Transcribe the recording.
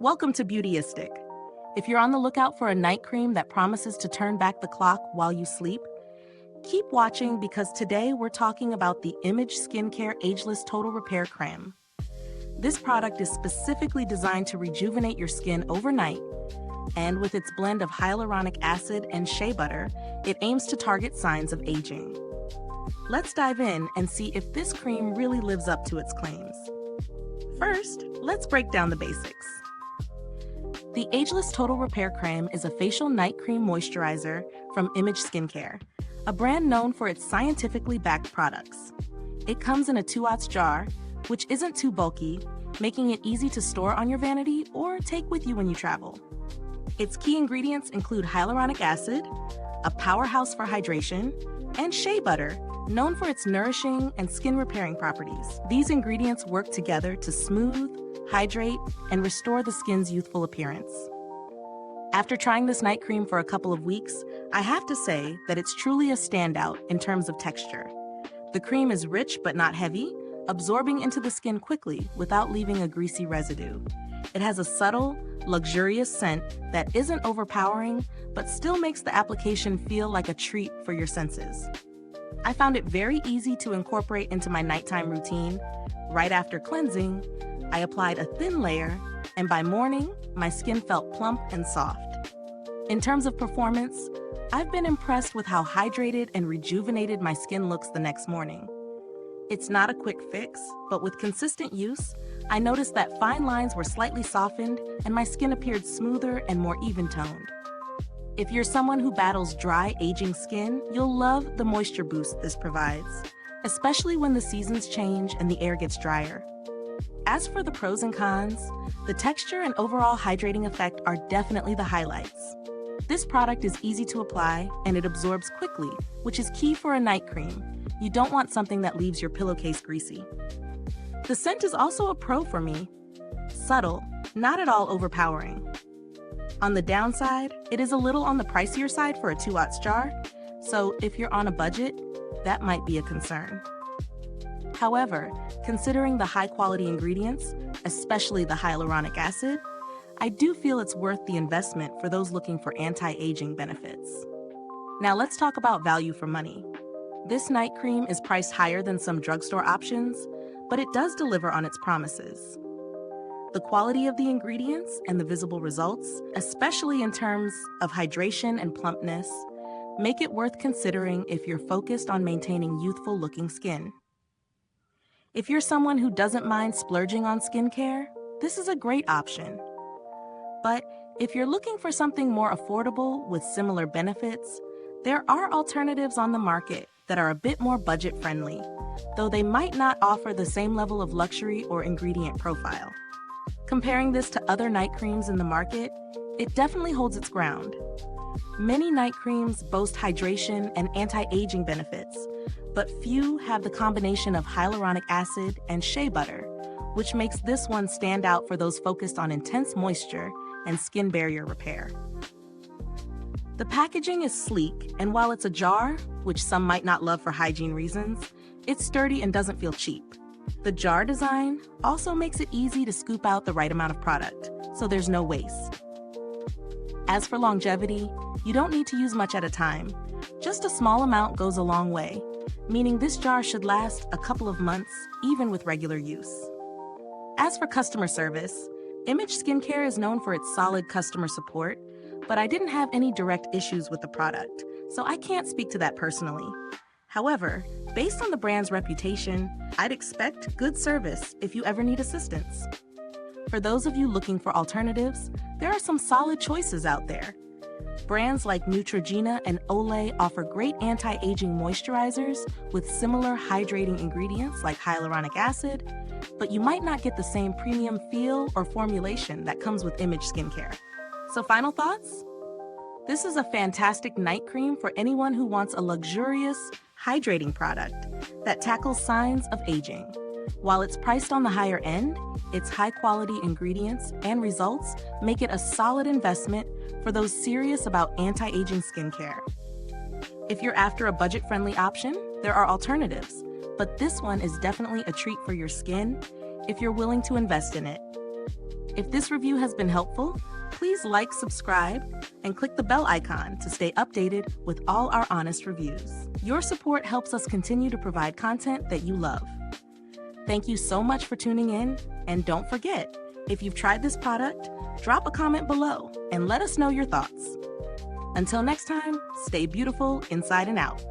Welcome to Beautyistic. If you're on the lookout for a night cream that promises to turn back the clock while you sleep, keep watching because today we're talking about the Image Skincare Ageless Total Repair Crème. This product is specifically designed to rejuvenate your skin overnight, and with its blend of hyaluronic acid and shea butter, it aims to target signs of aging. Let's dive in and see if this cream really lives up to its claims. First, let's break down the basics. The Ageless Total Repair Crème is a facial night cream moisturizer from Image Skincare, a brand known for its scientifically backed products. It comes in a 2-ounce jar, which isn't too bulky, making it easy to store on your vanity or take with you when you travel. Its key ingredients include hyaluronic acid, a powerhouse for hydration, and shea butter, known for its nourishing and skin repairing properties. These ingredients work together to smooth, hydrate, and restore the skin's youthful appearance. After trying this night cream for a couple of weeks, I have to say that it's truly a standout in terms of texture. The cream is rich but not heavy, absorbing into the skin quickly without leaving a greasy residue. It has a subtle, luxurious scent that isn't overpowering, but still makes the application feel like a treat for your senses. I found it very easy to incorporate into my nighttime routine. Right after cleansing, I applied a thin layer, and by morning, my skin felt plump and soft. In terms of performance, I've been impressed with how hydrated and rejuvenated my skin looks the next morning. It's not a quick fix, but with consistent use, I noticed that fine lines were slightly softened and my skin appeared smoother and more even-toned. If you're someone who battles dry, aging skin, you'll love the moisture boost this provides, especially when the seasons change and the air gets drier. As for the pros and cons, the texture and overall hydrating effect are definitely the highlights. This product is easy to apply and it absorbs quickly, which is key for a night cream. You don't want something that leaves your pillowcase greasy. The scent is also a pro for me. Subtle, not at all overpowering. On the downside, it is a little on the pricier side for a 2-ounce jar, so if you're on a budget, that might be a concern. However, considering the high-quality ingredients, especially the hyaluronic acid, I do feel it's worth the investment for those looking for anti-aging benefits. Now let's talk about value for money. This night cream is priced higher than some drugstore options, but it does deliver on its promises. The quality of the ingredients and the visible results, especially in terms of hydration and plumpness, make it worth considering if you're focused on maintaining youthful-looking skin. If you're someone who doesn't mind splurging on skincare, this is a great option. But if you're looking for something more affordable with similar benefits, there are alternatives on the market that are a bit more budget-friendly, though they might not offer the same level of luxury or ingredient profile. Comparing this to other night creams in the market, it definitely holds its ground. Many night creams boast hydration and anti-aging benefits, but few have the combination of hyaluronic acid and shea butter, which makes this one stand out for those focused on intense moisture and skin barrier repair. The packaging is sleek, and while it's a jar, which some might not love for hygiene reasons, it's sturdy and doesn't feel cheap. The jar design also makes it easy to scoop out the right amount of product, so there's no waste. As for longevity, you don't need to use much at a time. Just a small amount goes a long way, meaning this jar should last a couple of months, even with regular use. As for customer service, Image Skincare is known for its solid customer support, but I didn't have any direct issues with the product, so I can't speak to that personally. However, based on the brand's reputation, I'd expect good service if you ever need assistance. For those of you looking for alternatives, there are some solid choices out there. Brands like Neutrogena and Olay offer great anti-aging moisturizers with similar hydrating ingredients like hyaluronic acid, but you might not get the same premium feel or formulation that comes with Image Skincare. So final thoughts? This is a fantastic night cream for anyone who wants a luxurious, hydrating product that tackles signs of aging. While it's priced on the higher end, its high-quality ingredients and results make it a solid investment for those serious about anti-aging skincare. If you're after a budget-friendly option, there are alternatives, but this one is definitely a treat for your skin if you're willing to invest in it. If this review has been helpful, please like, subscribe, and click the bell icon to stay updated with all our honest reviews. Your support helps us continue to provide content that you love. Thank you so much for tuning in, and don't forget, if you've tried this product, drop a comment below and let us know your thoughts. Until next time, stay beautiful inside and out.